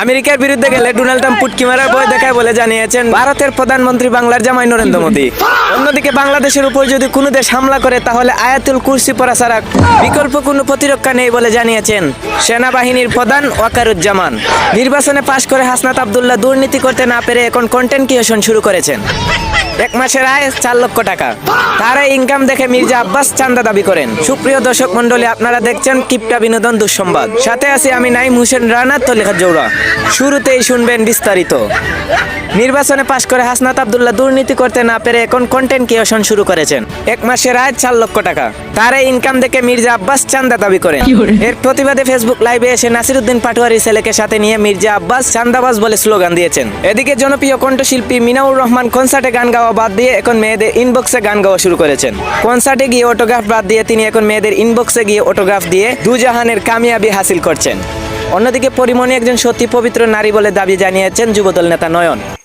আমেরিকার বিরুদ্ধে গেলে ডোনাল্ড ট্রাম্প পুটকি মারার ভয় দেখায় বলে জানিয়েছেন ভারতের প্রধানমন্ত্রী বাংলার জামাই নরেন্দ্র মোদী। অন্যদিকে বাংলাদেশের উপর যদি কোনো দেশ হামলা করে তাহলে আয়াতুল কুরসি পড়া ছাড়া বিকল্প কোনো প্রতিরক্ষা নেই বলে জানিয়েছেন সেনাবাহিনীর প্রধান ওয়াকারুজ্জামান। নির্বাচনে পাশ করে হাসনাত আব্দুল্লাহ দুর্নীতি করতে না পেরে এখন কন্টেন্ট ক্রিয়েশন শুরু করেছেন। এক মাসের আয় 4 লক্ষ টাকা। তার এই ইনকাম দেখে মির্জা আব্বাস চান্দা দাবি করেন। সুপ্রিয় দর্শক মন্ডলী, আপনারা দেখছেন কিপটা বিনোদন দুঃসংবাদ। সাথে আছি আমি নাইম হোসেন রানা তলিখা জৌরা। শুরুতেই শুনবেন বিস্তারিত। নির্বাচনে পাশ করে হাসনাত আব্দুল্লাহ দুর্নীতি করতে না পেরে এখন কন্টেন্ট ক্রিয়েশন শুরু করেছেন। এক মাসের আয় 4 লক্ষ টাকা। তার এই ইনকাম দেখে মির্জা আব্বাস চান্দা দাবি করেন। এর প্রতিবাদে ফেসবুক লাইভে এসে নাসিরউদ্দিন পাটোয়ারি ছেলেকে সাথে নিয়ে মির্জা আব্বাস চান্দাবাজ বলে স্লোগান দিয়েছেন। এদিকে জনপ্রিয় কণ্ঠশিল্পী মিনাউর রহমান কনসার্টে গান গাওয়া বাদ দিয়ে এখন মেয়েদের ইনবক্সে গান গাওয়া শুরু করেছেন। কনসার্টে গিয়ে অটোগ্রাফ বাদ দিয়ে তিনি এখন মেয়েদের ইনবক্সে গিয়ে অটোগ্রাফ দিয়ে দুজাহানের কামিয়াবি হাসিল করছেন। অন্যদিকে পরিমণি একজন সত্যি পবিত্র নারী বলে দাবি জানিয়েছেন যুবদল নেতা নয়ন।